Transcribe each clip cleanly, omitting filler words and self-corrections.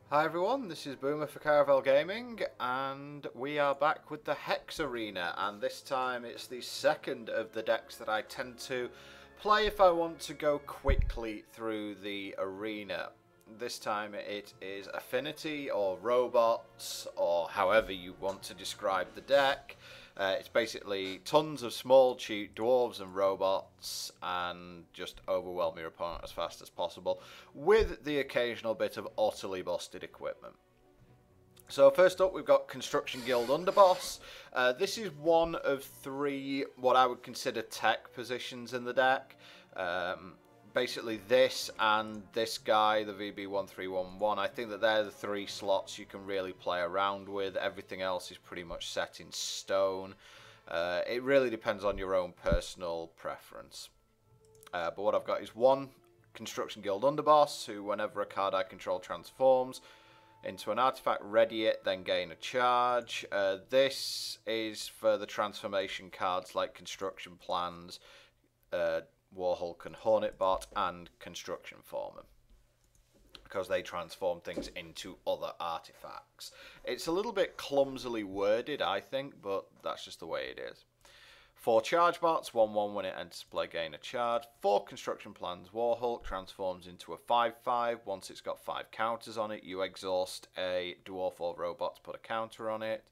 Hi everyone, this is Boomer for Caravel Gaming, and we are back with the Hex Arena, and this time it's the second of the decks that I tend to play if I want to go quickly through the arena. This time it is Affinity or Robots, or however you want to describe the deck. It's basically tons of small, cheap dwarves and robots, and just overwhelm your opponent as fast as possible, with the occasional bit of utterly busted equipment. So first up, we've got Construction Guild Underboss. This is one of three what I would consider tech positions in the deck. Basically this and this guy, the VB1311, I think that they're the three slots you can really play around with. Everything else is pretty much set in stone. It really depends on your own personal preference. But what I've got is one Construction Guild Underboss, who whenever a card I control transforms into an artifact, ready it, then gain a charge. This is for the transformation cards like Construction Plans, Warhulk and Hornetbot, and Construction Foreman, because they transform things into other artifacts. It's a little bit clumsily worded, I think, but that's just the way it is. 4 charge bots, 1/1 when it enters play, gain a charge. 4 Construction Plans, Warhulk transforms into a 5/5. Once it's got 5 counters on it, you exhaust a dwarf or robot to put a counter on it.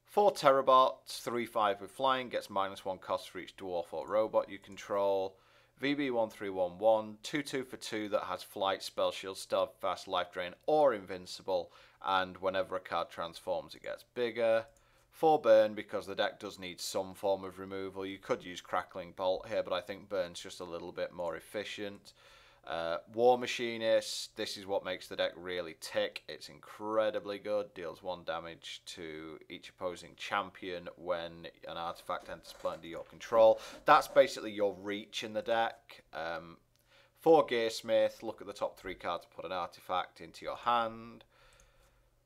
4 Terrabots, 3/5 with flying, gets -1 cost for each dwarf or robot you control. VB1311, 2/2 for 2 that has flight, spell shield, stealth, fast, life drain, or invincible, and whenever a card transforms it gets bigger. 4 burn, because the deck does need some form of removal. You could use Crackling Bolt here, but I think burn's just a little bit more efficient. War Machinist, this is what makes the deck really tick. It's incredibly good, deals 1 damage to each opposing champion when an artifact enters play under your control. That's basically your reach in the deck. 4 Gearsmith, look at the top 3 cards, put an artifact into your hand.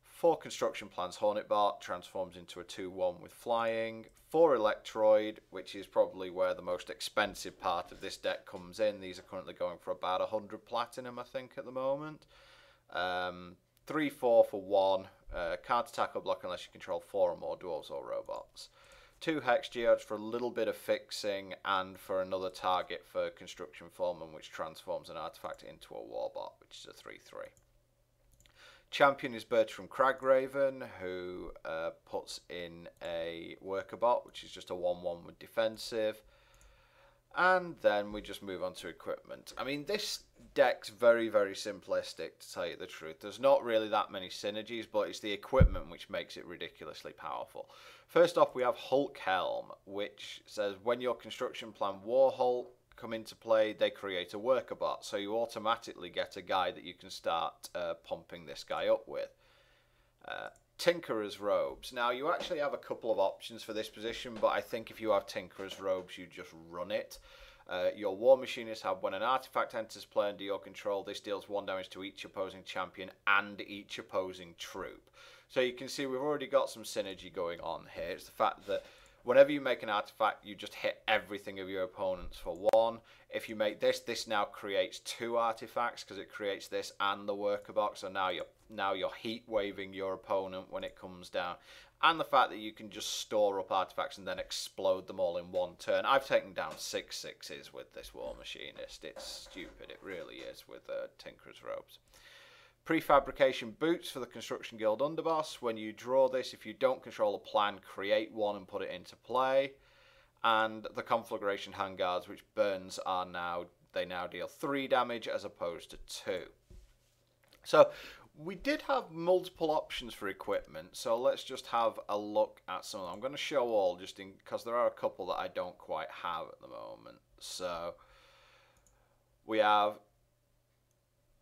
4 Construction Plans, Hornetbot transforms into a 2/1 with flying. 4 Electroid, which is probably where the most expensive part of this deck comes in. These are currently going for about 100 platinum, I think, at the moment. 3/4 for 1. Can't attack or block unless you control 4 or more dwarves or robots. 2 Hex Geodes for a little bit of fixing, and for another target for Construction Foreman, which transforms an artifact into a Warbot, which is a 3/3. Champion is Bertram Cragraven, who puts in a Worker Bot, which is just a 1/1 with defensive. And then we just move on to equipment. I mean, this deck's very, very simplistic, to tell you the truth. There's not really that many synergies, but it's the equipment which makes it ridiculously powerful. First off, we have Hulk Helm, which says when your Construction Plan Warhulk come into play, they create a Worker Bot, so you automatically get a guy that you can start pumping this guy up with. Tinkerer's Robes. Now, you actually have a couple of options for this position, but I think if you have Tinkerer's Robes, you just run it. Your War Machinists have, when an artifact enters play under your control, this deals 1 damage to each opposing champion and each opposing troop. So you can see we've already got some synergy going on here. It's the fact that whenever you make an artifact, you just hit everything of your opponents for 1. If you make this, this now creates 2 artifacts, because it creates this and the Worker Box. So now you're heat waving your opponent when it comes down. And the fact that you can just store up artifacts and then explode them all in 1 turn. I've taken down 6 6s with this War Machinist. It's stupid, it really is, with Tinkerer's Robes. Prefabrication Boots for the Construction Guild Underboss. When you draw this, if you don't control a plan, create 1 and put it into play. And the Conflagration Handguards, which burns are now, they now deal 3 damage as opposed to 2. So we did have multiple options for equipment, so let's just have a look at some of them. I'm going to show all, just in because there are a couple that I don't quite have at the moment. So we have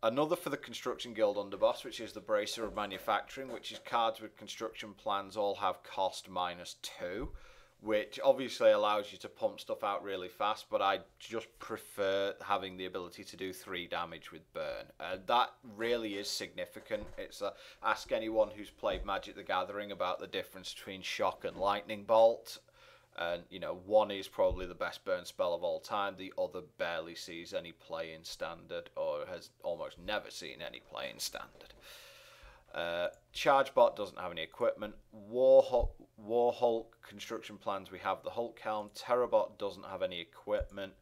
another for the Construction Guild Underboss, which is the Bracer of Manufacturing, which is cards with construction plans all have cost -2, which obviously allows you to pump stuff out really fast, but I just prefer having the ability to do 3 damage with burn. That really is significant. It's ask anyone who's played Magic the Gathering about the difference between Shock and Lightning Bolt. And, you know, one is probably the best burn spell of all time. The other barely sees any play in Standard, or has almost never seen any play in Standard. Charge Bot doesn't have any equipment. War Hulk construction plans, we have the Hulk Helm. Terrabot doesn't have any equipment.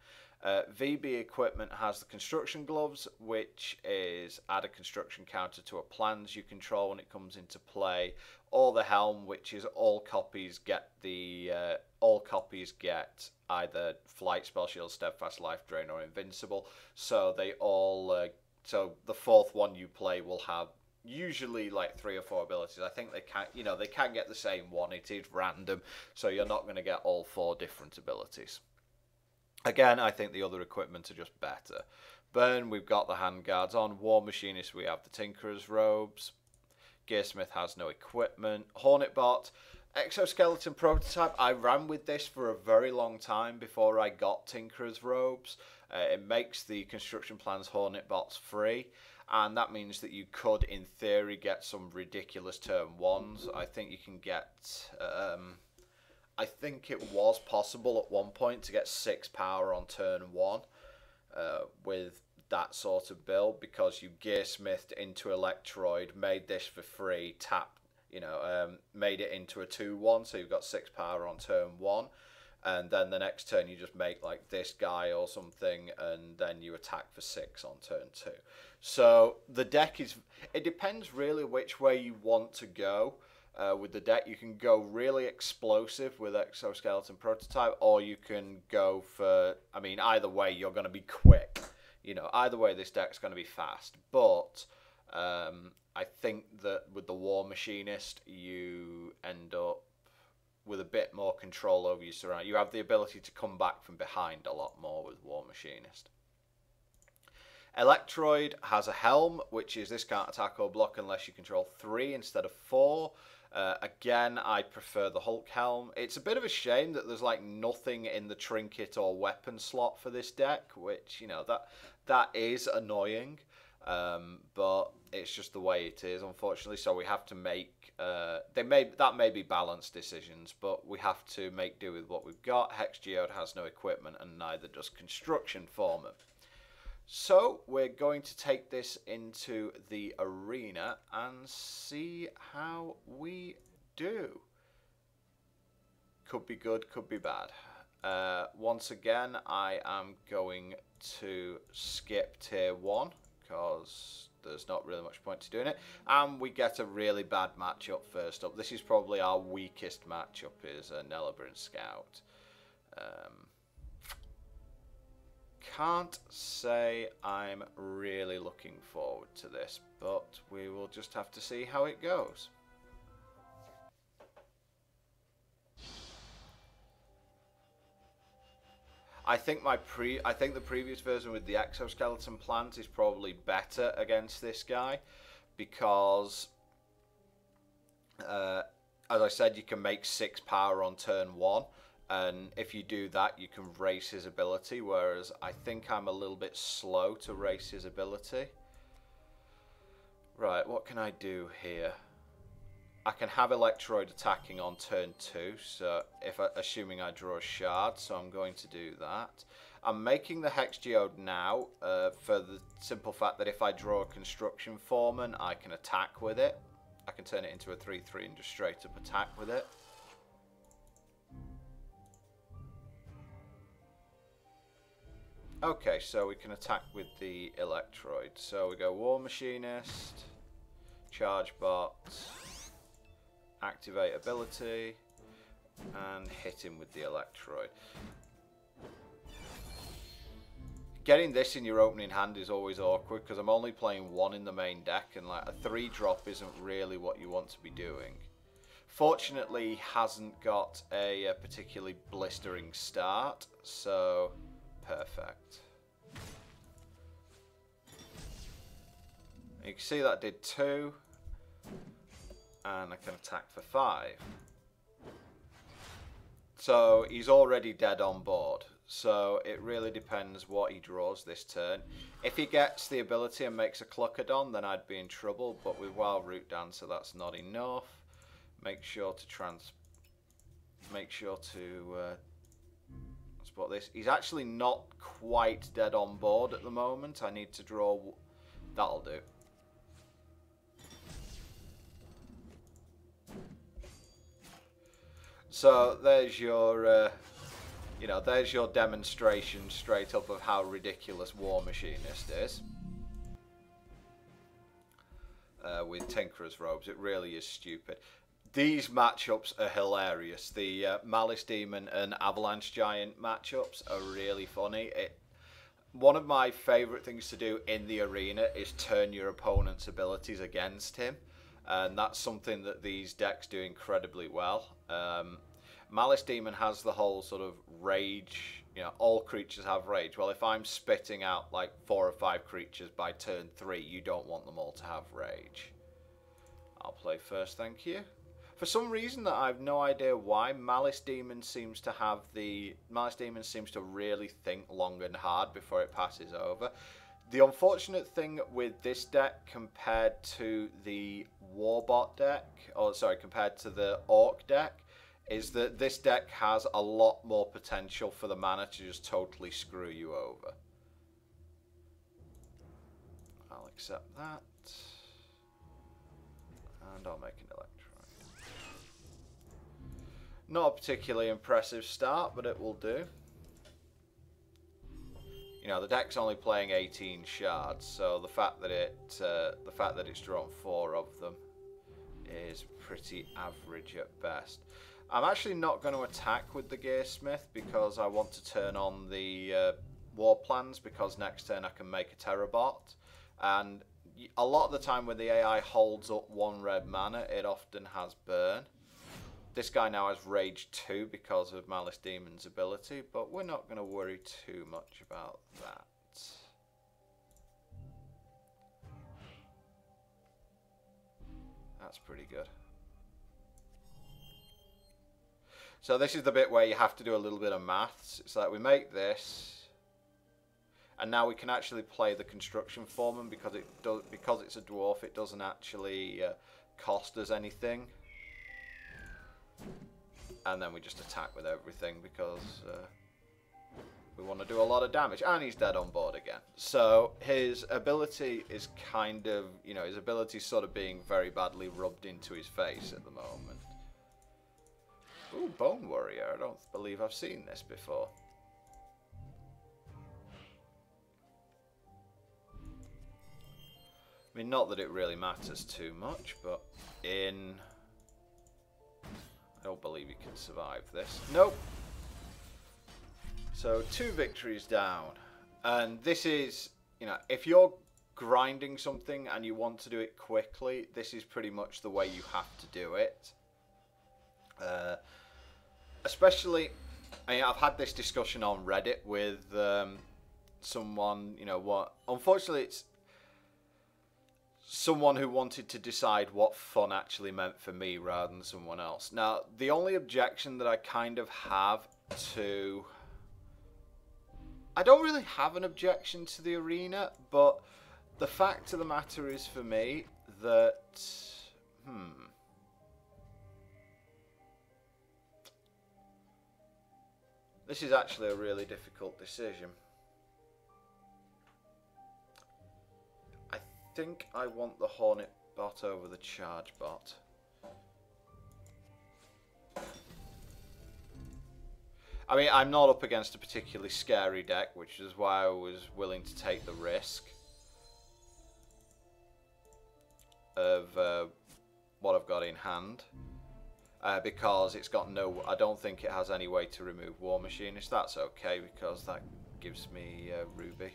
VB equipment has the construction gloves, which is add a construction counter to a plans you control when it comes into play, or the helm, which is all copies get either flight, spell shield, steadfast, life drain, or invincible. So they all so the fourth one you play will have usually like 3 or 4 abilities. I think they can get the same one. It is random, so you're not going to get all 4 different abilities. Again, I think the other equipment are just better. Burn, we've got the handguards on. War Machinist, we have the Tinkerer's robes. Gearsmith has no equipment. Hornet Bot, exoskeleton prototype. I ran with this for a very long time before I got Tinkerer's robes. It makes the construction plans Hornet Bots free, and that means that you could, in theory, get some ridiculous turn 1s. I think you can get... I think it was possible at one point to get 6 power on turn 1 with that sort of build, because you gearsmithed into Electroid, made this for free, made it into a 2-1, so you've got 6 power on turn 1, and then the next turn you just make like this guy or something, and then you attack for 6 on turn 2. So the deck it depends really which way you want to go. With the deck, you can go really explosive with exoskeleton prototype, or you can go for, I mean, either way you're going to be quick. Either way this deck's going to be fast. But I think that with the War Machinist, you end up with a bit more control over your surroundings. You have the ability to come back from behind a lot more with War Machinist. Electroid has a helm, which is this can't attack or block unless you control 3 instead of 4. Again, I prefer the Hulk helm. It's a bit of a shame that there's like nothing in the trinket or weapon slot for this deck, which that is annoying, but it's just the way it is, unfortunately. So we have to make that may be balanced decisions, but we have to make do with what we've got. Hex Geode has no equipment, and neither does Construction Foreman. So we're going to take this into the arena and see how we do. Could be good, could be bad. Once again, I am going to skip tier 1 because there's not really much point to doing it. And we get a really bad matchup first up. This is probably our weakest matchup, is Nelabrin Scout. Can't say I'm really looking forward to this, but we will just have to see how it goes. I think the previous version with the exoskeleton plant is probably better against this guy, because as I said, you can make 6 power on turn 1. And if you do that, you can race his ability, whereas I think I'm a little bit slow to race his ability. Right, what can I do here? I can have Electroid attacking on turn 2, so assuming I draw a shard, so I'm going to do that. I'm making the Hex Geode now for the simple fact that if I draw a Construction Foreman, I can attack with it. I can turn it into a 3/3 and just straight up attack with it. Okay, so we can attack with the Electroid. So we go War Machinist, Charge Bot, activate ability, and hit him with the Electroid. Getting this in your opening hand is always awkward because I'm only playing 1 in the main deck, and like a 3-drop isn't really what you want to be doing. Fortunately, he hasn't got a particularly blistering start, so perfect. You can see that did 2, and I can attack for 5. So he's already dead on board. So it really depends what he draws this turn. If he gets the ability and makes a Cluckadon, then I'd be in trouble. But with Wild Root Dancer, that's not enough. Make sure to spot this. He's actually not quite dead on board at the moment. I need to draw. That'll do. So there's your, you know, there's your demonstration straight up of how ridiculous War Machinist is. With Tinkerer's Robes, it really is stupid. These matchups are hilarious. The Malice Demon and Avalanche Giant matchups are really funny. One of my favourite things to do in the arena is turn your opponent's abilities against him. And that's something that these decks do incredibly well. Malice Demon has the whole sort of rage, you know, all creatures have rage. Well, if I'm spitting out like 4 or 5 creatures by turn 3, you don't want them all to have rage. I'll play first, thank you. For some reason that I've no idea why, Malice Demon seems to really think long and hard before it passes over. The unfortunate thing with this deck compared to the Warbot deck, or sorry, compared to the Orc deck, is that this deck has a lot more potential for the mana to just totally screw you over. I'll accept that. And I'll make an Electroid. Not a particularly impressive start, but it will do. You know, the deck's only playing 18 shards, so the fact that it's drawn 4 of them is pretty average at best. I'm actually not going to attack with the Gearsmith because I want to turn on the war plans, because next turn I can make a Terrabot, and a lot of the time when the AI holds up 1 red mana, it often has burn. This guy now has Rage 2 because of Malice Demon's ability, but we're not going to worry too much about that. That's pretty good. So this is the bit where you have to do a little bit of maths. It's like we make this, and now we can actually play the construction foreman because it's a dwarf. It doesn't actually cost us anything. And then we just attack with everything because we want to do a lot of damage. And he's dead on board again. So his ability is kind of, you know, his ability is sort of being very badly rubbed into his face at the moment. Ooh, Bone Warrior. I don't believe I've seen this before. I mean, not that it really matters too much, but in... I don't believe he can survive this. Nope. So 2 victories down. And this is, you know, if you're grinding something and you want to do it quickly, this is pretty much the way you have to do it. Especially, I mean, I've had this discussion on Reddit with someone, you know, what, unfortunately it's someone who wanted to decide what fun actually meant for me rather than someone else. Now, the only objection that I kind of have to... I don't really have an objection to the arena, but the fact of the matter is for me that... This is actually a really difficult decision. I think I want the Hornet bot over the Charge bot. I mean, I'm not up against a particularly scary deck, which is why I was willing to take the risk of what I've got in hand. Because it's got no... I don't think it has any way to remove War Machinist. That's okay, because that gives me Ruby.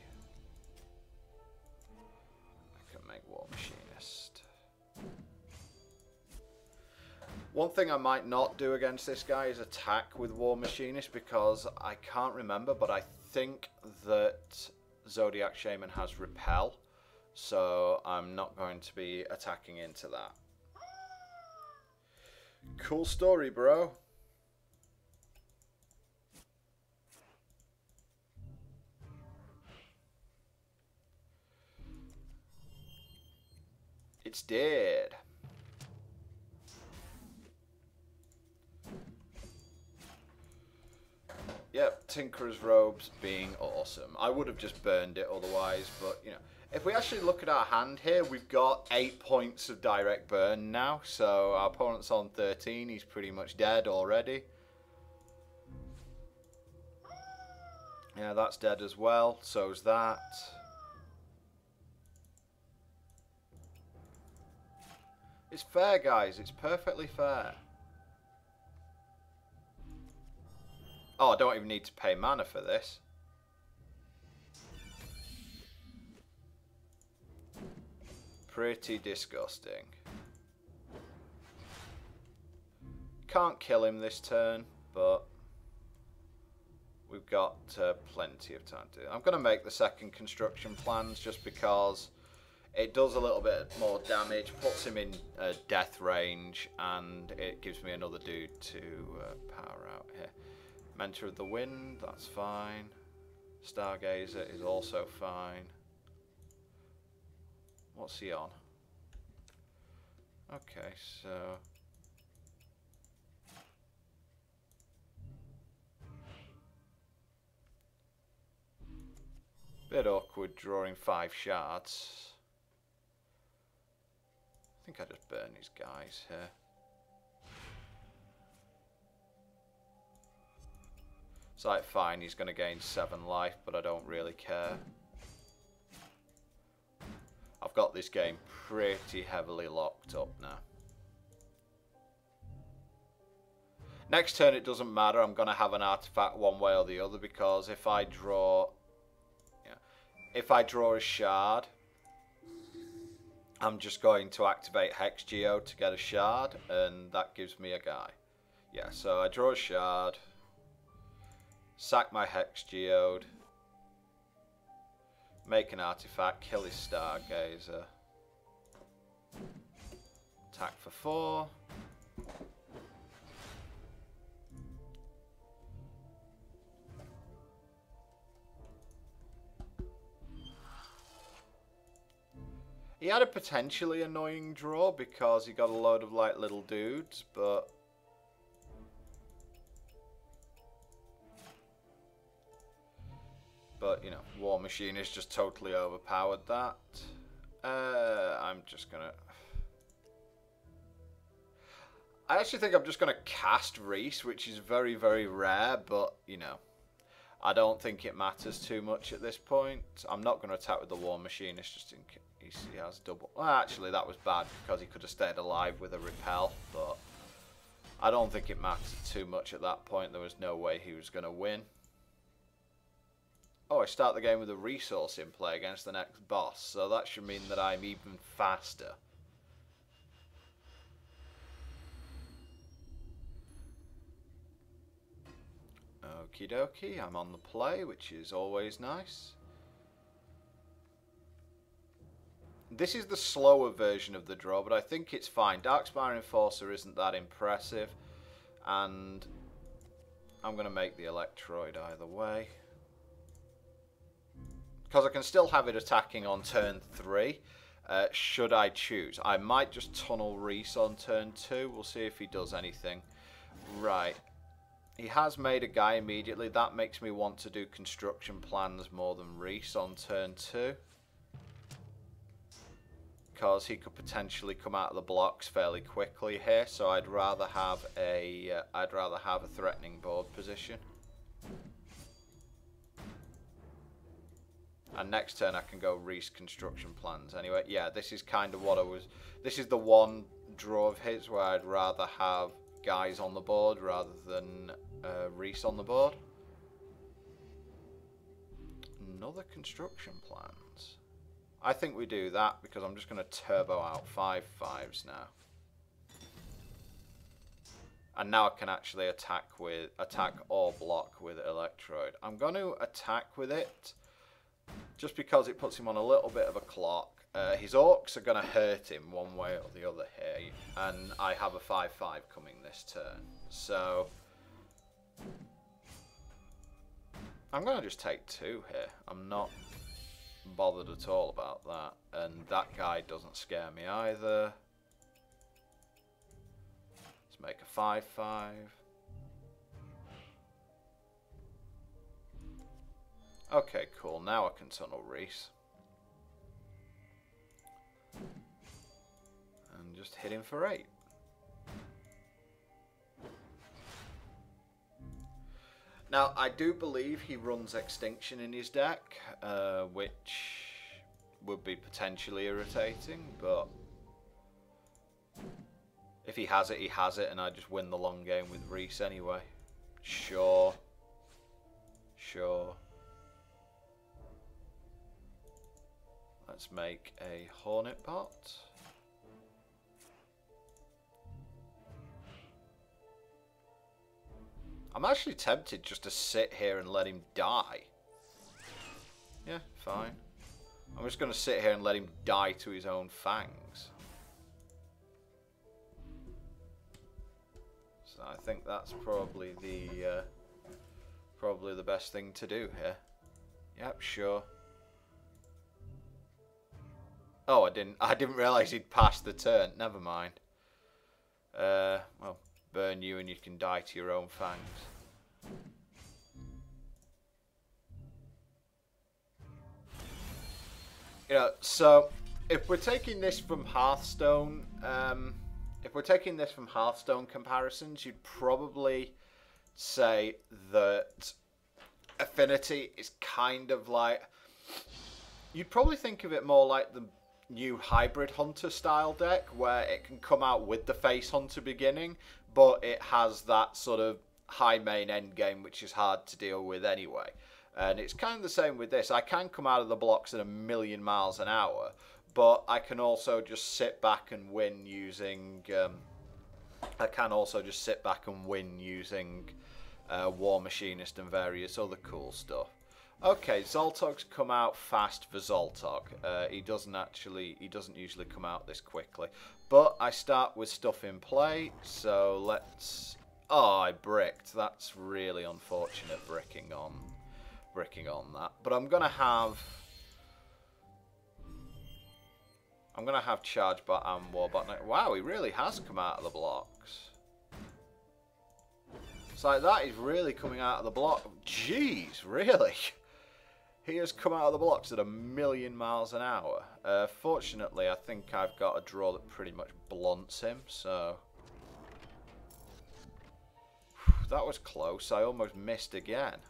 I can make War Machinist. One thing I might not do against this guy is attack with War Machinist, because I can't remember, but I think that Zodiac Shaman has Repel, so I'm not going to be attacking into that. Cool story, bro. It's dead. Yep, Tinkerer's Robes being awesome. I would have just burned it otherwise, but, you know, If we actually look at our hand here, we've got 8 points of direct burn now. So our opponent's on 13. He's pretty much dead already. Yeah, that's dead as well. So's that. It's fair, guys. It's perfectly fair. Oh, I don't even need to pay mana for this. Pretty disgusting. Can't kill him this turn, but we've got plenty of time to do it. I'm going to make the second construction plans just because it does a little bit more damage, puts him in death range, and it gives me another dude to power out here. Mentor of the Wind, that's fine. Stargazer is also fine. What's he on? Okay, so... bit awkward drawing 5 shards. I think I just burn these guys here. It's like, fine, he's going to gain 7 life, but I don't really care. I've got this game pretty heavily locked up now. Next turn it doesn't matter, I'm going to have an artifact one way or the other, because if I draw a shard, I'm just going to activate Hex Geo to get a shard, and that gives me a guy. Yeah, so I draw a shard, sack my Hex Geode, make an artifact, kill his Stargazer, attack for 4. He had a potentially annoying draw because he got a load of like little dudes, but you know, War Machine has just totally overpowered that. I'm just gonna... I actually think I'm just gonna cast Reese, which is very, very rare, but you know, I don't think it matters too much at this point. I'm not going to attack with the War Machinist just in case he has double... Well, actually, that was bad because he could have stayed alive with a repel, but I don't think it mattered too much at that point. There was no way he was going to win. Oh, I start the game with a resource in play against the next boss, so that should mean that I'm even faster. Okie dokie, I'm on the play, which is always nice. This is the slower version of the draw, but I think it's fine. Darkspire Enforcer isn't that impressive, and I'm going to make the Electroid either way. Because I can still have it attacking on turn 3, should I choose. I might just Tunnel Reese on turn 2, we'll see if he does anything. Right. He has made a guy immediately. That makes me want to do construction plans more than Reese on turn 2. Because he could potentially come out of the blocks fairly quickly here, so I'd rather have a threatening board position. And next turn I can go Reese construction plans. Anyway, yeah, this is kind of what I was... This is the one draw of his where I'd rather have guys on the board rather than Reese on the board. Another construction plans. I think we do that because I'm just going to turbo out 5/5s now. And now I can actually attack or block with Electroid. I'm going to attack with it just because it puts him on a little bit of a clock. His orcs are going to hurt him one way or the other here, and I have a 5/5 coming this turn. So I'm going to just take 2 here. I'm not bothered at all about that, and that guy doesn't scare me either. Let's make a 5/5. Okay, cool. Now I can Tunnel Reese. just hit him for 8. Now, I do believe he runs Extinction in his deck, which would be potentially irritating, but if he has it, he has it, and I just win the long game with Reese anyway. Sure. Sure. Let's make a Hornet bot. I'm actually tempted just to sit here and let him die. Yeah, fine. I'm just going to sit here and let him die to his own fangs. So I think that's probably the best thing to do here. Yep, sure. Oh, I didn't realise he'd passed the turn. Never mind. Well, burn you and you can die to your own fangs. You know, so if we're taking this from Hearthstone, comparisons, you'd probably say that Affinity is kind of like, you'd probably think of it more like the new Hybrid Hunter style deck, where it can come out with the Face Hunter beginning, but it has that sort of high main end game, which is hard to deal with anyway. And it's kind of the same with this. I can come out of the blocks at 1,000,000 miles an hour, but I can also just sit back and win using. War Machinist and various other cool stuff. Okay, Zoltog's come out fast for Zoltog. He doesn't usually come out this quickly. But I start with stuff in play, so let's. Oh, I bricked. That's really unfortunate bricking on that. But I'm gonna have Charge Bot and Warbot. Wow, he really has come out of the blocks. It's like that is really coming out of the block. Jeez, really? He has come out of the blocks at 1,000,000 miles an hour. Fortunately, I think I've got a draw that pretty much blunts him, so. That was close. I almost missed again.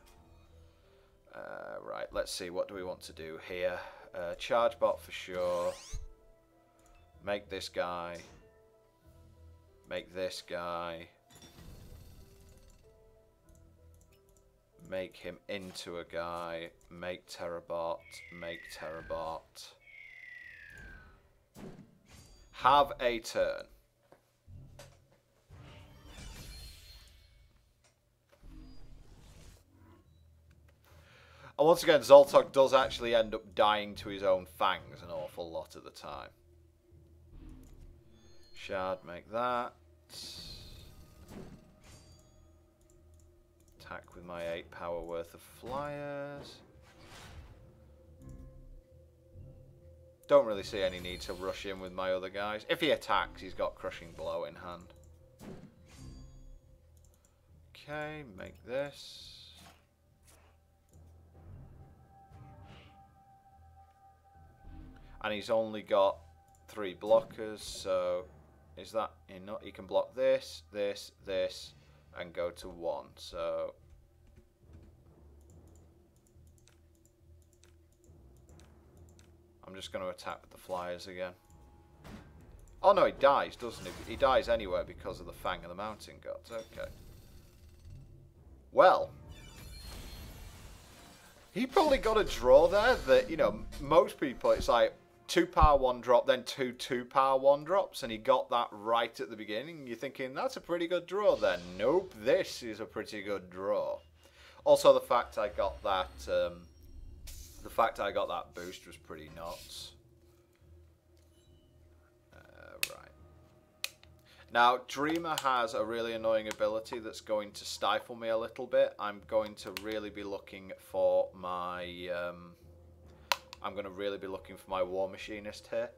Right, let's see. What do we want to do here? Charge Bot for sure. Make this guy. Make this guy. Make him into a guy. Make Terrabot. Make Terrabot. Have a turn. And once again, Zoltog does actually end up dying to his own fangs an awful lot of the time. Shard, make that. Attack with my 8 power worth of flyers. Don't really see any need to rush in with my other guys. If he attacks, he's got Crushing Blow in hand. Okay, make this. And he's only got 3 blockers, so is that enough? He can block this, this, this, and go to 1. So I'm just going to attack with the flyers again. Oh no, he dies, doesn't he? He dies anyway because of the Fang of the Mountain Gods. Okay. Well, he probably got a draw there that, you know, most people, it's like 2 power 1 drop, then 2 2-power 1 drops, and he got that right at the beginning. You're thinking, that's a pretty good draw then. Nope, this is a pretty good draw. Also, the fact I got that, boost was pretty nuts. Right. Now, Dreamer has a really annoying ability that's going to stifle me a little bit. I'm going to really be looking for my... War Machinist here.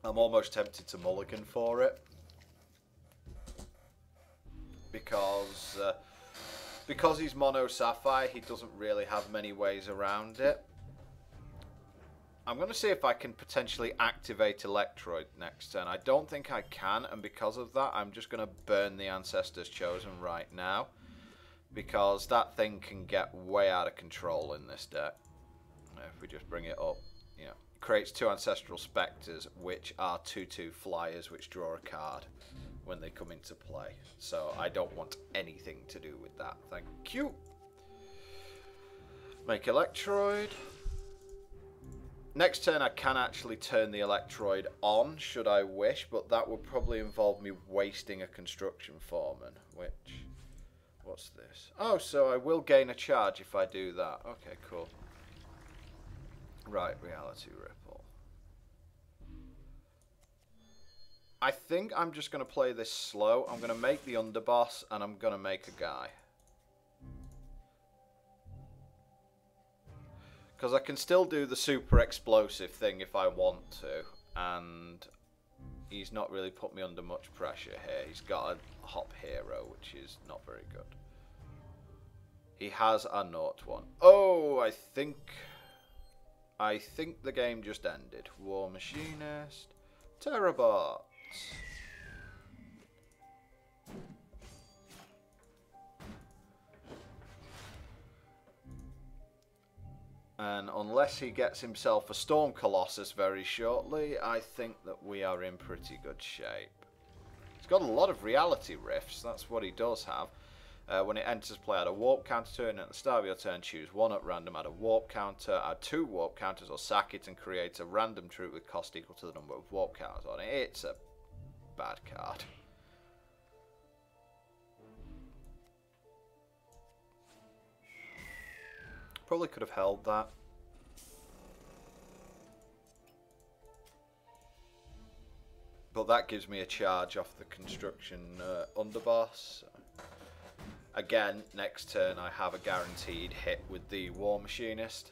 I'm almost tempted to mulligan for it. Because he's Mono Sapphire, he doesn't really have many ways around it. I'm going to see if I can potentially activate Electroid next turn. I don't think I can, and because of that, I'm just going to burn the Ancestors Chosen right now. Because that thing can get way out of control in this deck. If we just bring it up, you know, it creates 2 Ancestral Spectres, which are 2/2 flyers, which draw a card when they come into play. So I don't want anything to do with that. Thank you. Make Electroid. Next turn I can actually turn the Electroid on, should I wish, but that would probably involve me wasting a Construction Foreman, which... What's this? Oh, so I will gain a charge if I do that. Okay, cool. Right, Reality Ripple. I think I'm just going to play this slow. I'm going to make the underboss, and I'm going to make a guy. Because I can still do the super explosive thing if I want to. And he's not really put me under much pressure here. He's got a hop hero, which is not very good. He has a naught one. Oh, I think the game just ended. War Machinist. Terrabots. And unless he gets himself a Storm Colossus very shortly, I think that we are in pretty good shape. He's got a lot of reality rifts, that's what he does have. When it enters play, add a warp counter to it, and at the start of your turn, choose 1 at random, add a warp counter, add 2 warp counters, or sack it and create a random troop with cost equal to the number of warp counters on it. It's a bad card. Probably could have held that. But that gives me a charge off the construction underboss. Again, next turn I have a guaranteed hit with the War Machinist.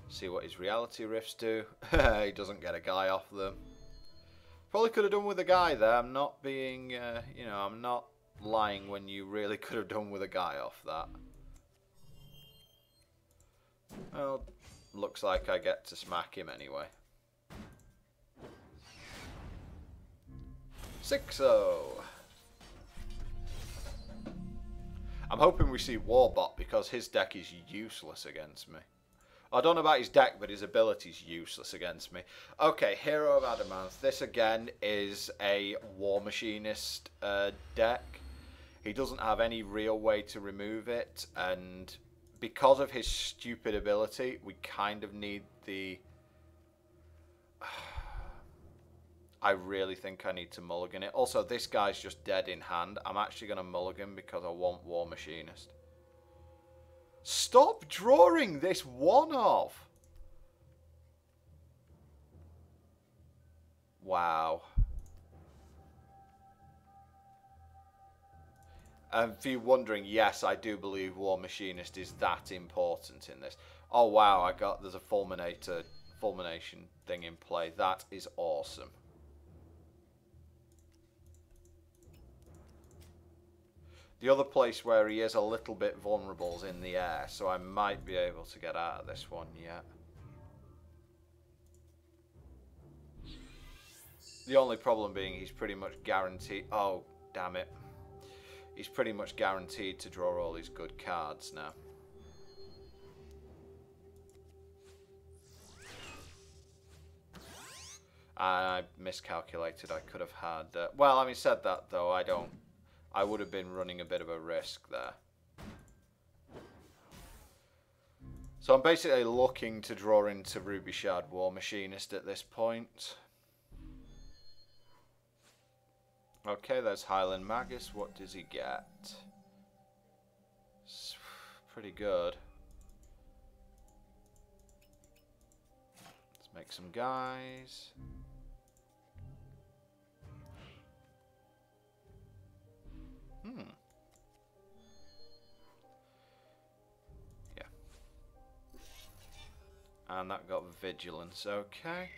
See what his reality rifts do. He doesn't get a guy off them. Probably could have done with a guy there. I'm not being, you know, I'm not lying when you really could have done with a guy off that. Well, looks like I get to smack him anyway. 6-0. I'm hoping we see Warbot because his deck is useless against me. I don't know about his deck, but his ability's useless against me. Okay, Hero of Adamant. This again is a War Machinist deck. He doesn't have any real way to remove it, and because of his stupid ability, we kind of need the... I really think I need to mulligan it. Also, this guy's just dead in hand. I'm actually going to mulligan because I want War Machinist. Stop drawing this one off! Wow. And for you wondering, yes, I do believe War Machinist is that important in this. Oh wow, there's a fulmination thing in play. That is awesome. The other place where he is a little bit vulnerable is in the air, so I might be able to get out of this one yet. The only problem being he's pretty much guaranteed... Oh, damn it. He's pretty much guaranteed to draw all these good cards now. I miscalculated. I could have had... well, having said that, though, I would have been running a bit of a risk there. So I'm basically looking to draw into Ruby Shard War Machinist at this point. Okay, there's Highland Magus. What does he get? It's pretty good. Let's make some guys. Yeah. And that got Vigilance, okay.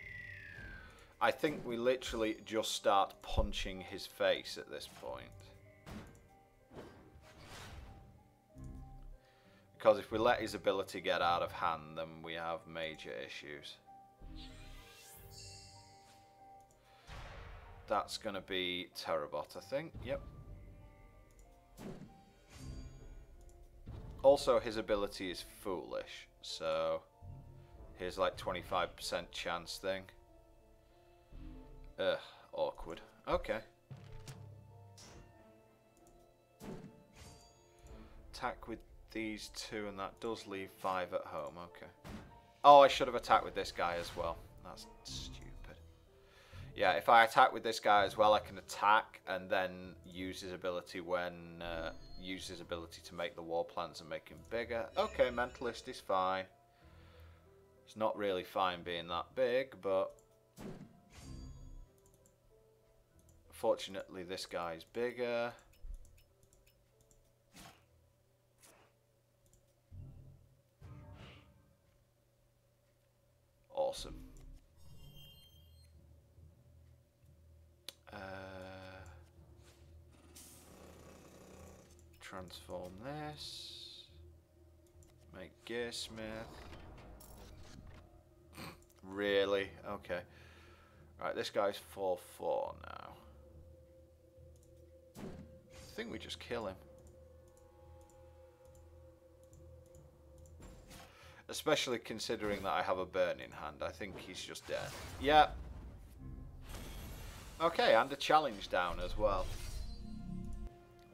I think we literally just start punching his face at this point. Because if we let his ability get out of hand, then we have major issues. That's going to be Terrabot, I think. Yep. Also, his ability is foolish, so here's like 25% chance thing. Ugh, awkward. Okay. Attack with these two, and that does leave 5 at home. Okay. Oh, I should have attacked with this guy as well. That's stupid. Yeah, if I attack with this guy as well, I can attack and then use his ability when use his ability to make the war plans and make him bigger. Okay, Mentalist is fine. It's not really fine being that big, but fortunately this guy's bigger. Awesome. Transform this. Make Gearsmith. Really? Okay. Right, this guy's 4/4 now. I think we just kill him. Especially considering that I have a burn in hand. I think he's just dead. Yeah. Okay, and a challenge down as well.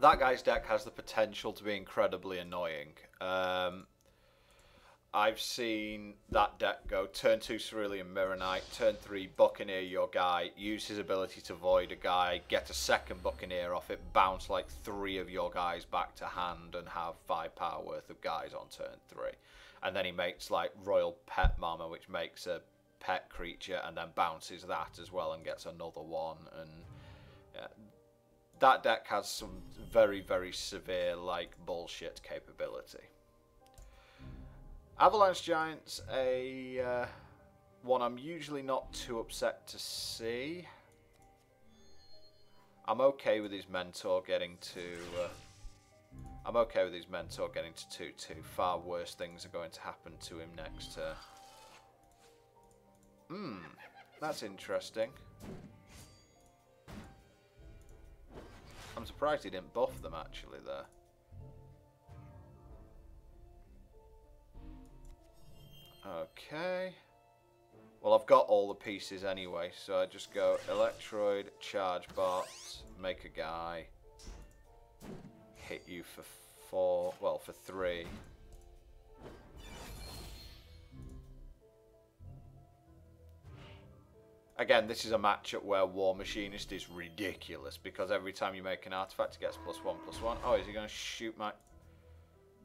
That guy's deck has the potential to be incredibly annoying. I've seen that deck go turn 2 Cerulean Mirror Knight, turn 3 Buccaneer your guy, use his ability to void a guy, get a second Buccaneer off it, bounce like 3 of your guys back to hand and have 5 power worth of guys on turn 3. And then he makes like Royal Pet Mama, which makes a pet creature, and then bounces that as well and gets another one. And that deck has some very, very severe like bullshit capability. Avalanche Giant's a one I'm usually not too upset to see. I'm okay with his mentor getting to. I'm okay with his mentor getting to 2/2. Far worse things are going to happen to him next turn. That's interesting. I'm surprised he didn't buff them actually there. Okay. Well, I've got all the pieces anyway, so I just go Electroid, Charge Bot, make a guy, hit you for 4, well, for 3. Again, this is a matchup where War Machinist is ridiculous, because every time you make an artifact, it gets +1/+1. Oh, is he going to shoot my...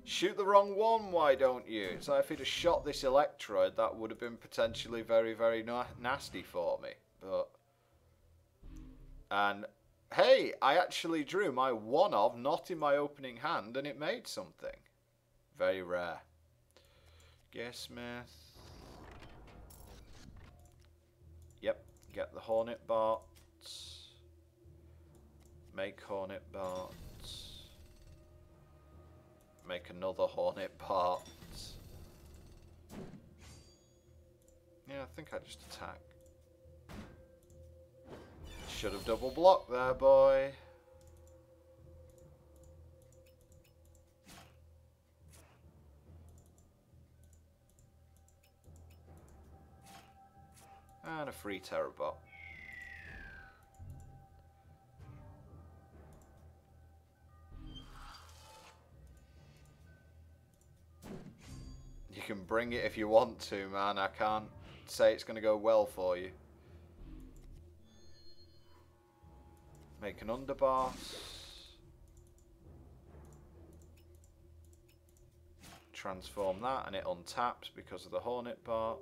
Shoot the wrong one, why don't you? So if he'd have shot this Electroid, that would have been potentially very, very nasty for me. But... And, hey, I actually drew my 1/of not in my opening hand, and it made something. Very rare. Gearsmith. Yep, get the Hornet bots. Make Hornet bots. Make another Hornet bot. Yeah, I think I just attack. Should have double blocked there, boy. And a free Terrabot. You can bring it if you want to, man. I can't say it's going to go well for you. Make an underboss. Transform that and it untaps because of the Hornet bot.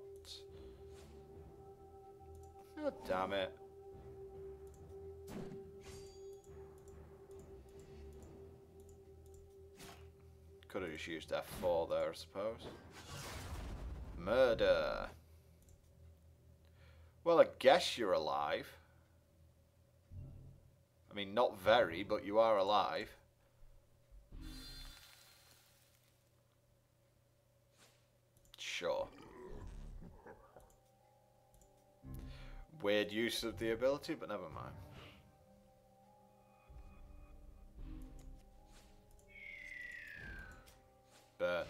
Oh, damn it. Could have just used F4 there, I suppose. Murder. Well, I guess you're alive. I mean, not very, but you are alive. sure. Weird use of the ability, but never mind. Burn.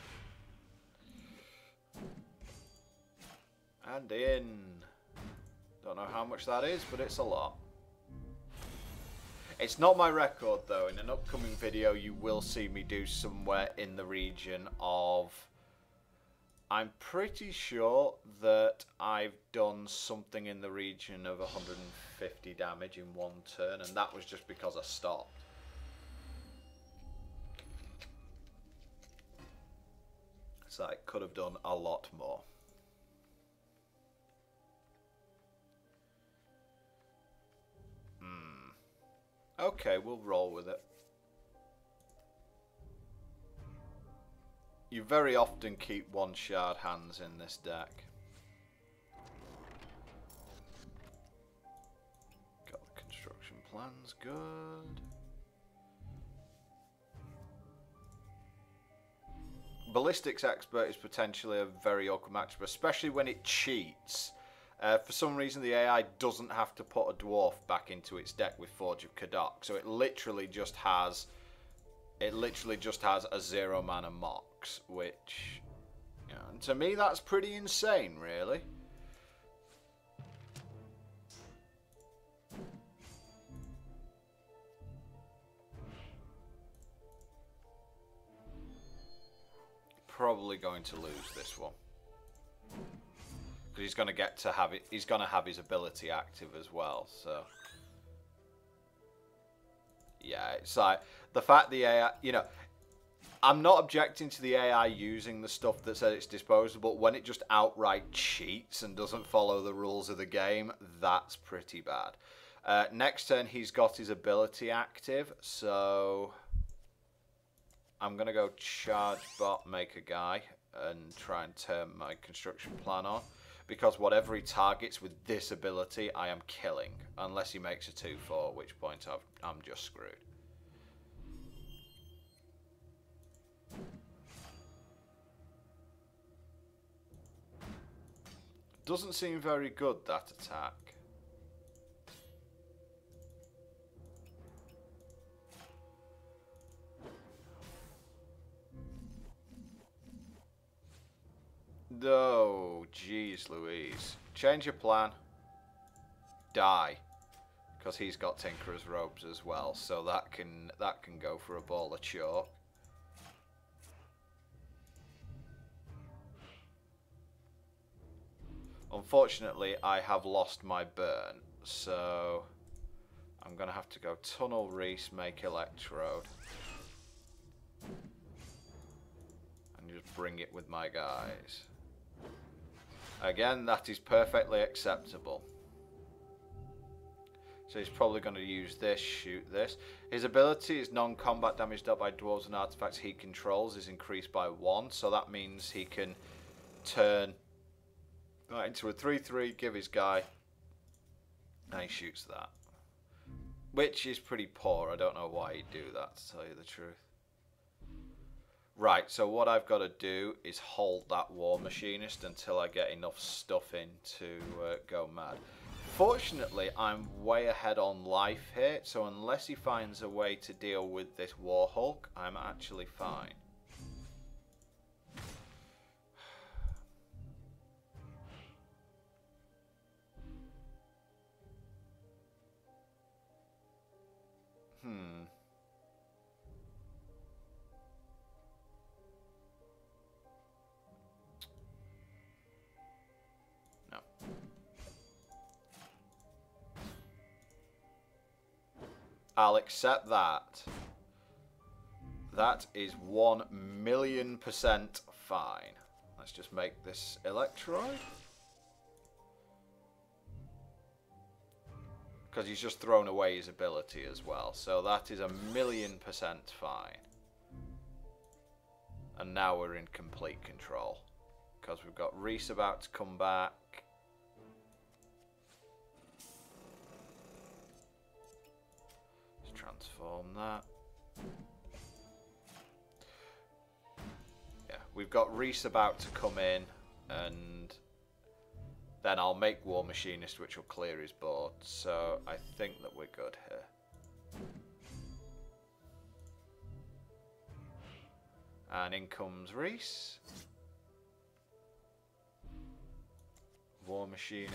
And in. Don't know how much that is, but it's a lot. It's not my record though. In an upcoming video you will see me do somewhere in the region of... I'm pretty sure that I've done something in the region of 150 damage in one turn, and that was just because I stopped. So I could have done a lot more. Okay, we'll roll with it. You very often keep one shard hands in this deck. Got the construction plans, good. Ballistics Expert is potentially a very awkward matchup, especially when it cheats. For some reason, the AI doesn't have to put a dwarf back into its deck with Forge of Kadok, so it literally just has a 0 mana Mox, which, you know, to me that's pretty insane, really. Probably going to lose this one. Because he's going to get to have it. He's going to have his ability active as well. So yeah, it's like the fact the AI. You know, I'm not objecting to the AI using the stuff that says it's disposable. When it just outright cheats and doesn't follow the rules of the game, that's pretty bad. Next turn, he's got his ability active, so I'm going to go charge bot, make a guy, and try and turn my construction plan on. Because whatever he targets with this ability, I am killing. Unless he makes a 2-4, at which point I'm just screwed. Doesn't seem very good, that attack. Oh, jeez Louise. Change your plan. Die. Because he's got Tinkerer's Robes as well, so that can go for a ball of chalk. Unfortunately, I have lost my burn, so I'm going to have to go Tunnel Reese, make Electrode. And just bring it with my guys. Again, that is perfectly acceptable. So he's probably going to use this, shoot this. His ability is non-combat damage dealt by dwarves and artifacts he controls is increased by 1. So that means he can turn that into a 3-3, give his guy, and he shoots that. Which is pretty poor. I don't know why he'd do that, to tell you the truth. Right, so what I've got to do is hold that War Machinist until I get enough stuff in to go mad. Fortunately, I'm way ahead on life here, so unless he finds a way to deal with this War Hulk, I'm actually fine. I'll accept that. That is 1,000,000% fine. Let's just make this Electroid. Because he's just thrown away his ability as well. So that is 1,000,000% fine. And now we're in complete control. Because we've got Reese about to come back. Transform that. Yeah, we've got Reese about to come in. and then I'll make War Machinist, which will clear his board. So I think that we're good here. And in comes Reese. War Machinist.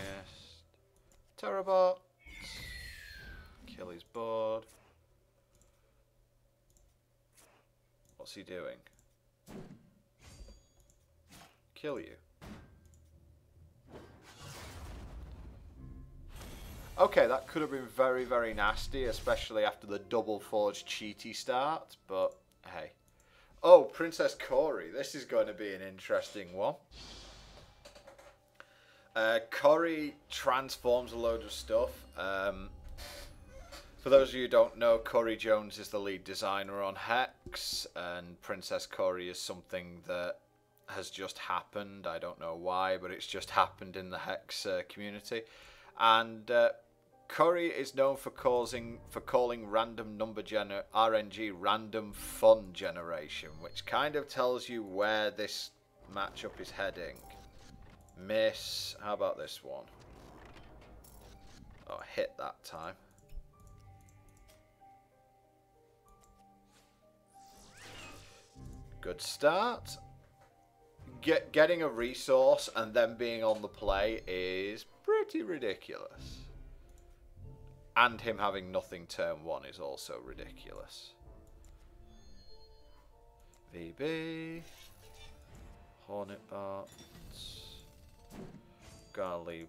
Terrabot. Kill his board. What's he doing? Kill you. Okay, that could have been very, very nasty, especially after the double forged cheaty start, but hey. Oh, Princess Corey. This is going to be an interesting one. Corey transforms a load of stuff. For those of you who don't know, Corey Jones is the lead designer on Hex, and Princess Corey is something that has just happened. I don't know why, but it's just happened in the Hex community. And Corey is known for calling random number RNG random fun generation, which kind of tells you where this matchup is heading. Miss. How about this one? Oh, hit that time. Good start. Getting a resource and then being on the play is pretty ridiculous. And him having nothing turn 1 is also ridiculous. VB. Hornet Bots. Gonna leave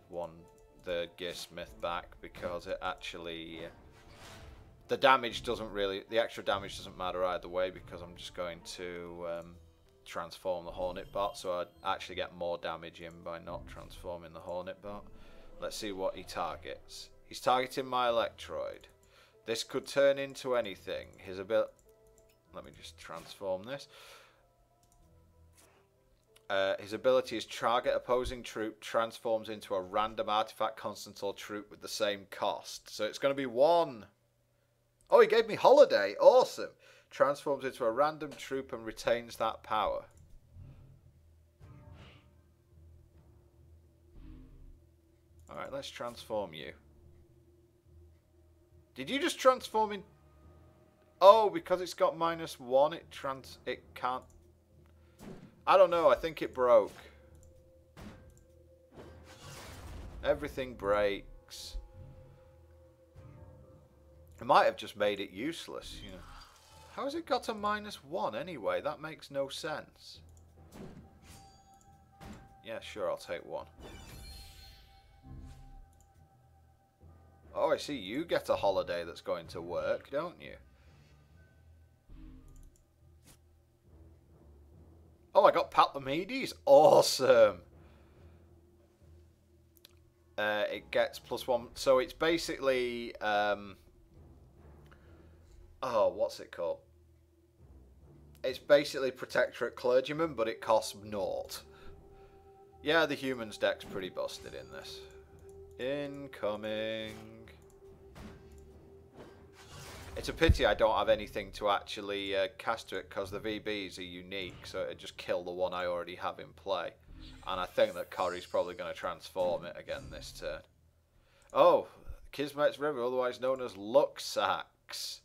the Gear Smith back because it actually... the damage doesn't really... the extra damage doesn't matter either way because I'm just going to transform the Hornet Bot, so I actually get more damage in by not transforming the Hornet Bot. Let's see what he targets. He's targeting my Electroid. This could turn into anything. His ability... let me just transform this. His ability is target opposing troop transforms into a random artifact, constant, or troop with the same cost. So it's going to be 1. Oh, he gave me Holiday. Awesome. Transforms into a random troop and retains that power. Alright, let's transform you. Did you just transform in... oh, because it's got -1, it can't... I don't know, I think it broke. Everything breaks. It might have just made it useless, you know. How has it got a -1 anyway? That makes no sense. Yeah, sure, I'll take 1. Oh, I see you get a holiday that's going to work, don't you? Oh, I got Patlamedes. Awesome. It gets +1. So it's basically... oh, what's it called? It's basically Protectorate Clergyman, but it costs 0. Yeah, the humans deck's pretty busted in this. Incoming. It's a pity I don't have anything to actually cast to it, because the VBs are unique, so it'd just kill the one I already have in play. And I think that Corey's probably going to transform it again this turn. Oh, Kismet's River, otherwise known as Luxax.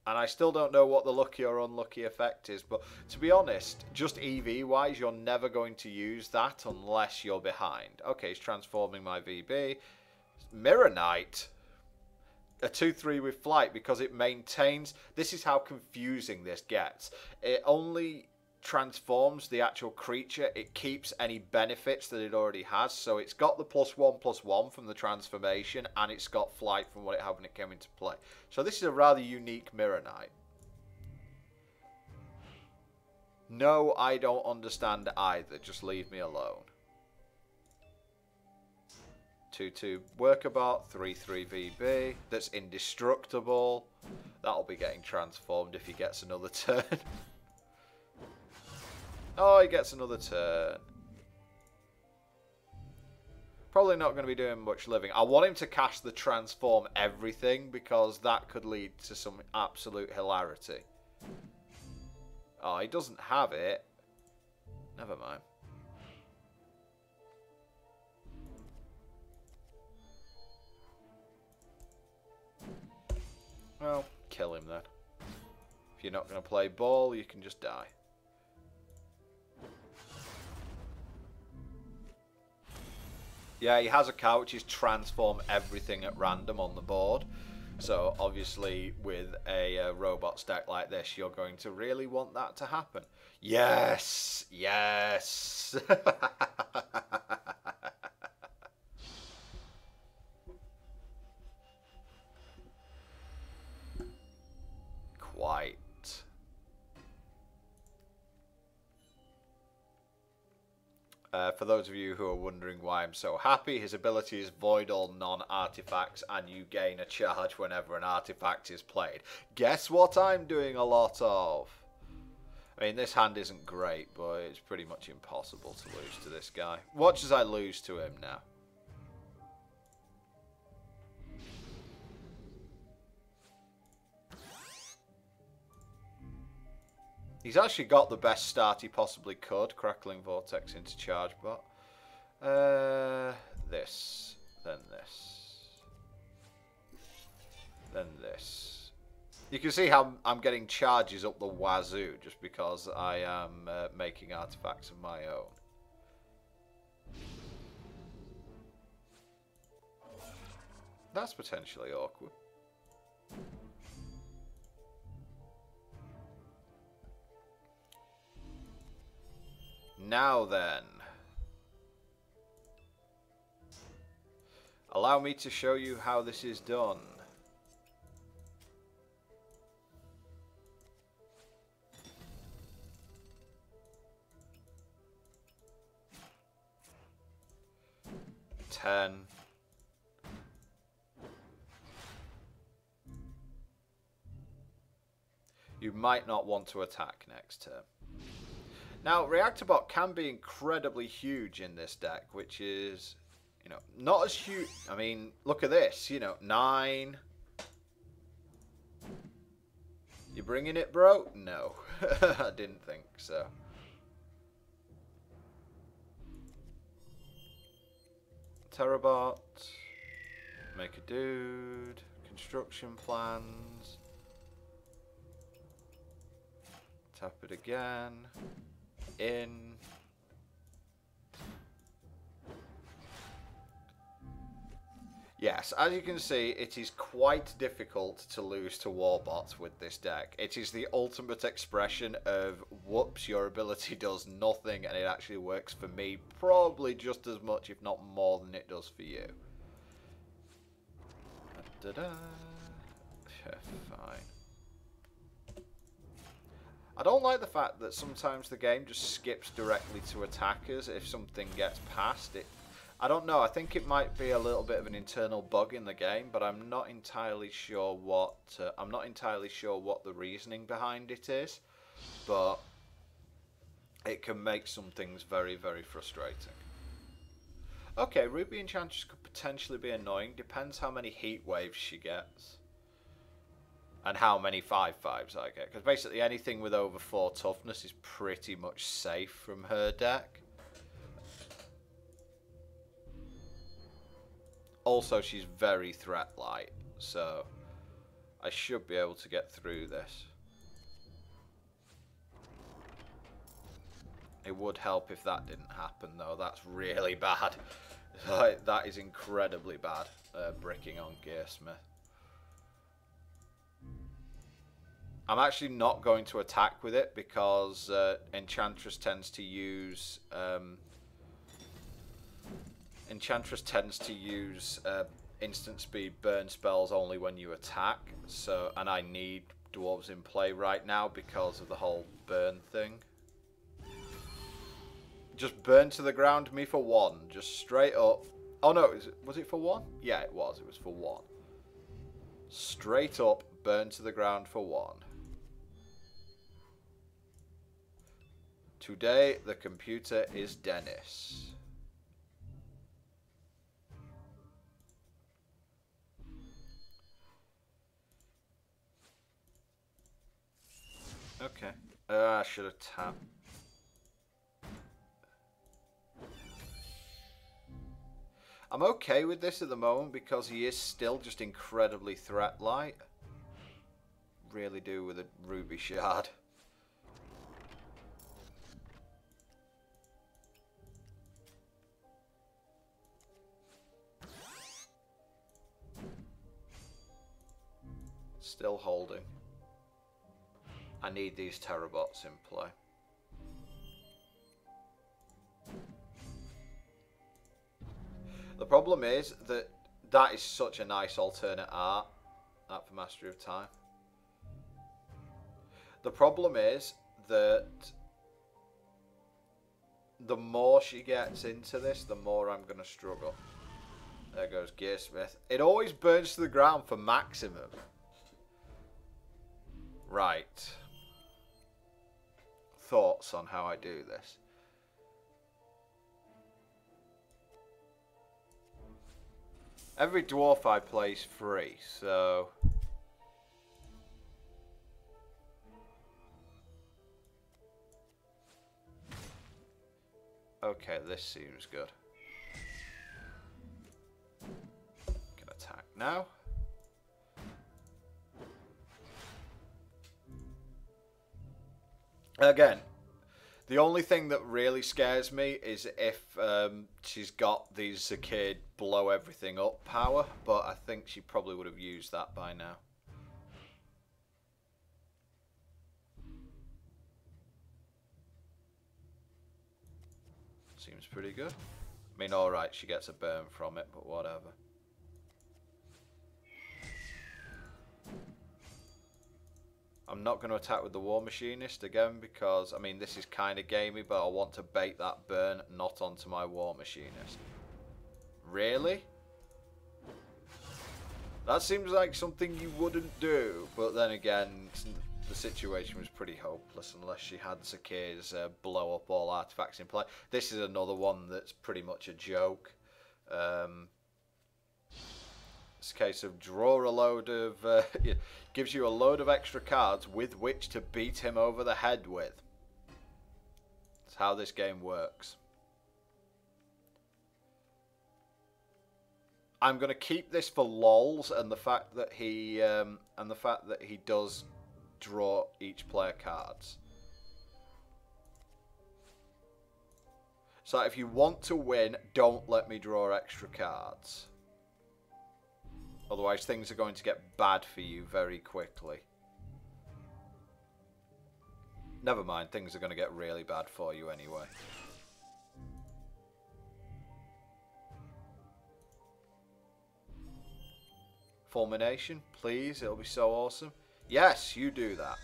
And I still don't know what the lucky or unlucky effect is, but to be honest, just EV-wise, you're never going to use that unless you're behind. Okay, it's transforming my VB. Mirror Knight. A 2/3 with flight because it maintains... this is how confusing this gets. It only transforms the actual creature. It keeps any benefits that it already has. So it's got the +1/+1 from the transformation, and it's got flight from what it had when it came into play. So this is a rather unique Mirror Knight. No, I don't understand either. Just leave me alone. 2/2 Workerbot, 3/3 VB. That's indestructible. That'll be getting transformed if he gets another turn. Oh, he gets another turn. Probably not going to be doing much living. I want him to cast the transform everything, because that could lead to some absolute hilarity. Oh, he doesn't have it. Never mind. kill him then. If you're not going to play ball, you can just die. Yeah, he has a cow which is transform everything at random on the board. So obviously with a robot stack like this, you're going to really want that to happen. Yes! Yes! Quite. For those of you who are wondering why I'm so happy, his ability is void all non-artifacts and you gain a charge whenever an artifact is played. Guess what I'm doing a lot of? I mean, this hand isn't great, but it's pretty much impossible to lose to this guy. Watch as I lose to him now. He's actually got the best start he possibly could. Crackling Vortex into Charge Bot. This. Then this. Then this. You can see how I'm getting charges up the wazoo just because I am making artifacts of my own. That's potentially awkward. Now then, allow me to show you how this is done. Ten. You might not want to attack next turn. Now, Reactor Bot can be incredibly huge in this deck, which is, you know, not as huge. I mean, look at this, you know, 9. You bringing it, bro? No, I didn't think so. Terabot, make a dude, construction plans, tap it again. In. Yes, as you can see, it is quite difficult to lose to Warbots with this deck. It is the ultimate expression of whoops, your ability does nothing, and it actually works for me probably just as much, if not more, than it does for you. Da-da. Fine. I don't like the fact that sometimes the game just skips directly to attackers if something gets past it. I don't know, I think it might be a little bit of an internal bug in the game, but I'm not entirely sure what the reasoning behind it is, but it can make some things very, very frustrating. Okay, Ruby Enchantress could potentially be annoying, depends how many heat waves she gets. And how many 5/5s I get. Because basically anything with over 4 toughness is pretty much safe from her deck. Also, she's very threat light. So, I should be able to get through this. It would help if that didn't happen, though. That's really bad. That is incredibly bad, bricking on Gearsmith. I'm actually not going to attack with it because Enchantress tends to use instant speed burn spells only when you attack. So, and I need dwarves in play right now because of the whole burn thing. Just burn to the ground me for 1, just straight up. Oh no, was it for 1? Yeah, it was for 1. Straight up, burn to the ground for 1. Today, the computer is Dennis. Okay. I should have tapped. I'm okay with this at the moment because he is still just incredibly threat light. really do with a ruby shard? Still holding. I need these Terrabots in play. The problem is that that is such a nice alternate art for Mastery of Time. The problem is that the more she gets into this, the more I'm going to struggle. There goes Gearsmith. It always burns to the ground for maximum. Right. Thoughts on how I do this? Every dwarf I play is free, so... Okay, this seems good. Can attack now. Again, the only thing that really scares me is if she's got the Zakid blow everything up power, but I think she probably would have used that by now. Seems pretty good. I mean, alright, she gets a burn from it, but whatever. I'm not going to attack with the War Machinist again because, I mean, this is kind of gamey, but I want to bait that burn not onto my War Machinist. Really? That seems like something you wouldn't do, but then again, the situation was pretty hopeless unless she had Zakir's blow up all artifacts in play. This is another one that's pretty much a joke. It's a case of draw a load of... gives you a load of extra cards with which to beat him over the head with. That's how this game works. I'm going to keep this for lols and the fact that he does draw each player cards. So if you want to win, don't let me draw extra cards. Otherwise things are going to get bad for you very quickly. Never mind, things are going to get really bad for you anyway. Fulmination, please, it'll be so awesome. Yes, you do that.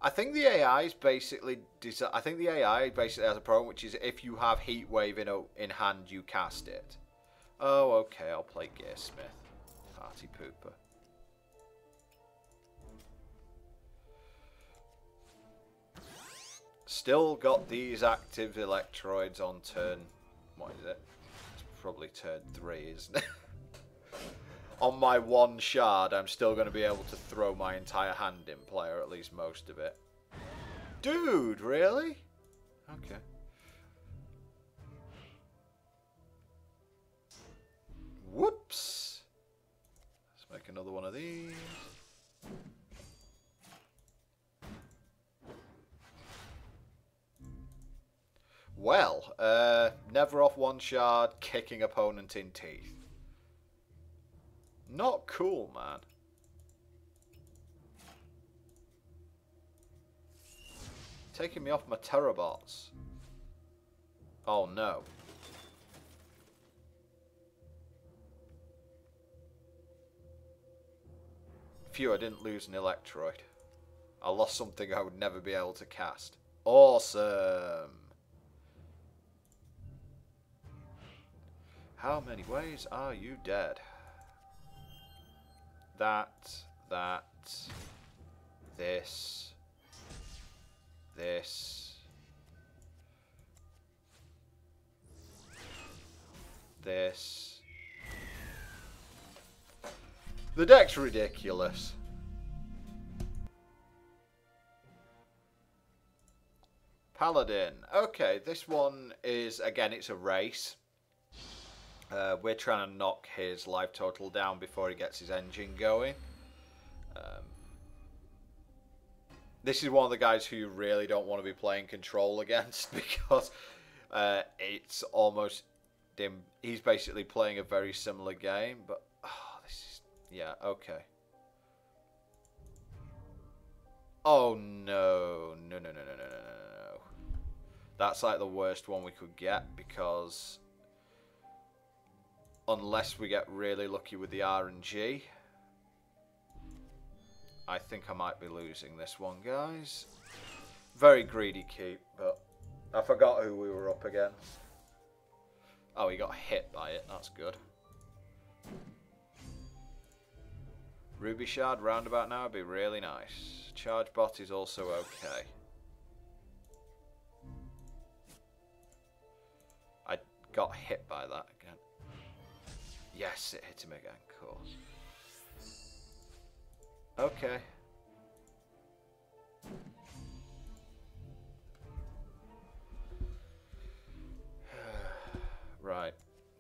I think the AI is basically has a problem, which is if you have Heatwave in hand, you cast it. Oh, okay, I'll play Gearsmith. Party pooper. Still got these active electroids on turn... What is it? It's probably turn 3, isn't it? On my one shard, I'm still going to be able to throw my entire hand in play, or at least most of it. Dude, really? Okay. Whoops. Let's make another one of these. Well, never off one shard, kicking opponent in teeth. Not cool, man. Taking me off my Terrabots. Oh no. Phew, I didn't lose an Electroid. I lost something I would never be able to cast. Awesome. How many ways are you dead? This. The deck's ridiculous. Paladin. Okay, this one is, again, it's a race. We're trying to knock his life total down before he gets his engine going. This is one of the guys who you really don't want to be playing control against because it's almost dim. He's basically playing a very similar game, but this is, yeah, okay. Oh no, no, no, no, no, no, no, no. That's like the worst one we could get because unless we get really lucky with the RNG, I think I might be losing this one, guys. Very greedy keep, but I forgot who we were up against. Oh, he got hit by it. That's good. Ruby Shard roundabout now would be really nice. Charge bot is also okay. I got hit by that again. Yes, it hit him again. Cool. Okay. Right.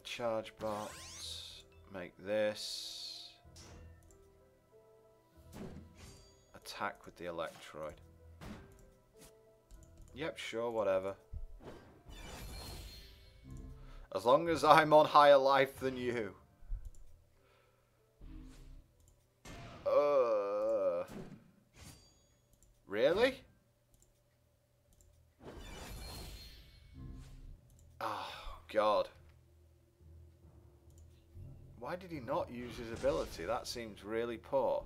Charge bots. Make this. Attack with the Electroid. Yep, sure, whatever. As long as I'm on higher life than you. Really? Oh, God. Why did he not use his ability? That seems really poor.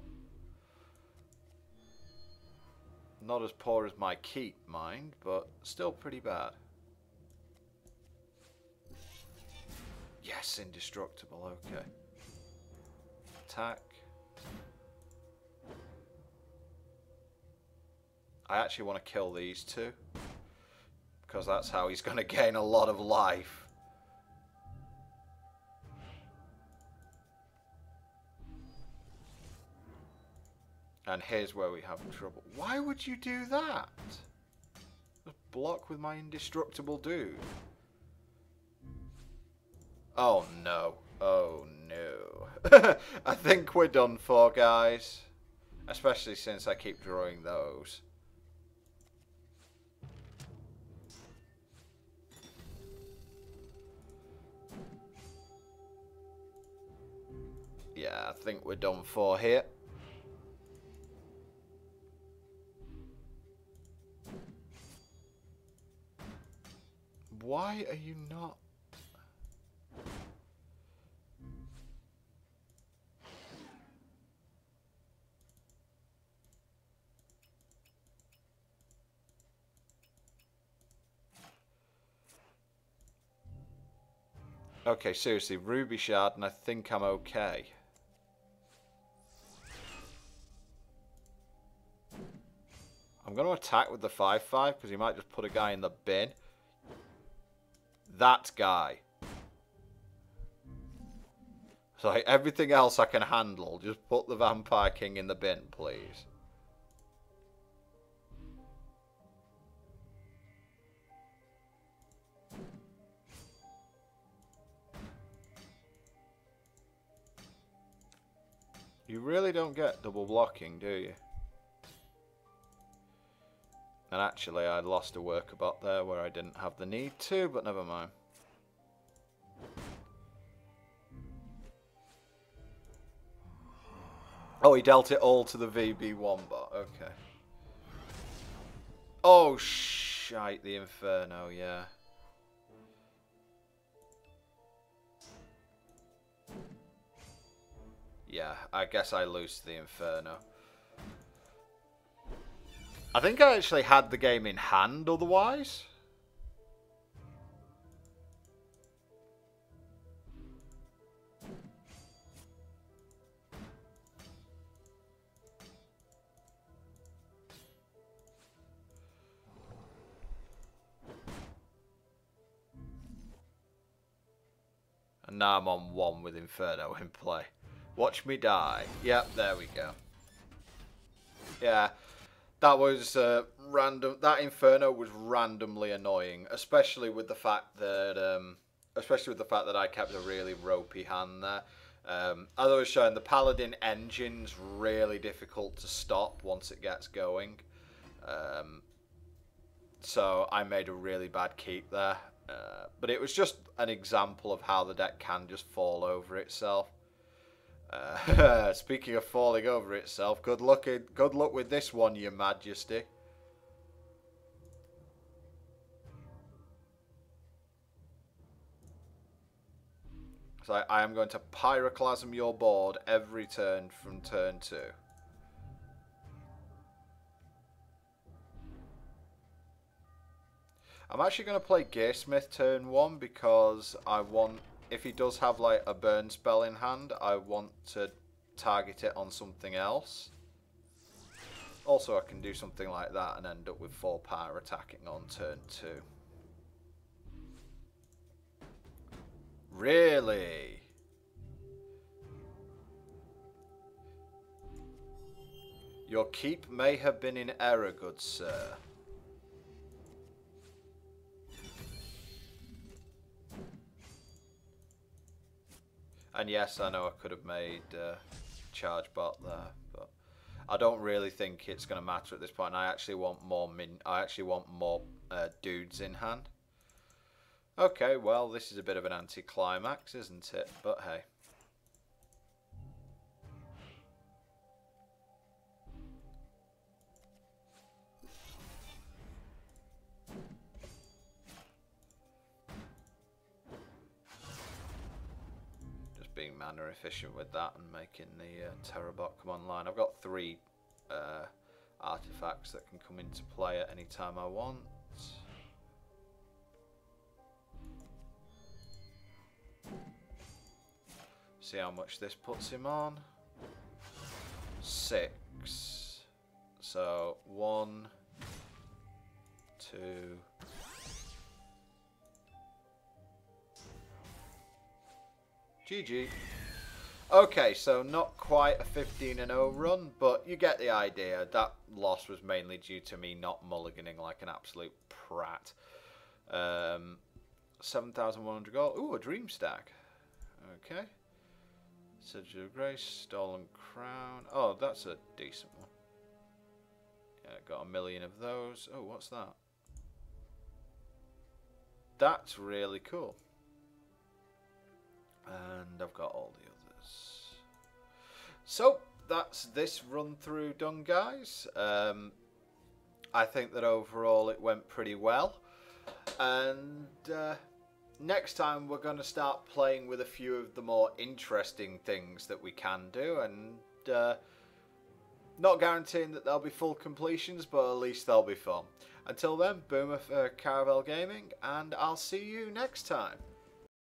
Not as poor as my keep, mind, but still pretty bad. Yes, indestructible, okay. Attack. I actually want to kill these two, because that's how he's going to gain a lot of life. And here's where we have trouble. Why would you do that? Just block with my indestructible dude. Oh no. Oh no. I think we're done for, guys. Especially since I keep drawing those. Yeah, I think we're done for here. Why are you not? Okay, seriously, Ruby Shard, and I think I'm okay. I'm going to attack with the 5-5 because he might just put a guy in the bin. That guy. So like, everything else I can handle. Just put the Vampire King in the bin, please. You really don't get double blocking, do you? And actually, I lost a worker bot there where I didn't have the need to, but never mind. Oh, he dealt it all to the VB1 bot. Okay. Oh, shite, the Inferno, yeah. Yeah, I guess I lose to the Inferno. I think I actually had the game in hand otherwise. And now I'm on 1 with Inferno in play. Watch me die. Yep, there we go. Yeah. That was random. That Inferno was randomly annoying, especially with the fact that I kept a really ropey hand there. As I was showing, the Paladin engine's really difficult to stop once it gets going. So I made a really bad keep there. But it was just an example of how the deck can just fall over itself. Speaking of falling over itself, good luck with this one, Your Majesty. So I am going to pyroclasm your board every turn from turn 2. I'm actually going to play Gearsmith turn 1 because I want, if he does have like a burn spell in hand, I want to target it on something else. Also, I can do something like that and end up with 4 power attacking on turn 2. Really? Your keep may have been in error, good sir. And yes, I know I could have made charge bot there, but I don't really think it's going to matter at this point. I actually want more dudes in hand. Okay, well, this is a bit of an anticlimax, isn't it? But hey. Just being mana efficient with that and making the Terrabot come online. I've got 3 artifacts that can come into play at any time I want. See how much this puts him on. 6. So 1, 2. GG. Okay, so not quite a 15-0 run, but you get the idea. That loss was mainly due to me not mulliganing like an absolute prat. 7,100 gold. Ooh, a dream stack. Okay. Sigil of Grace, Stolen Crown. Oh, that's a decent one. Yeah, got 1,000,000 of those. Oh, what's that? That's really cool. And I've got all the others. So, that's this run through done, guys. I think that overall it went pretty well. And next time we're going to start playing with a few of the more interesting things that we can do, and not guaranteeing that they'll be full completions, but at least they'll be fun. Until then, Boomer for Caravel Gaming, and I'll see you next time.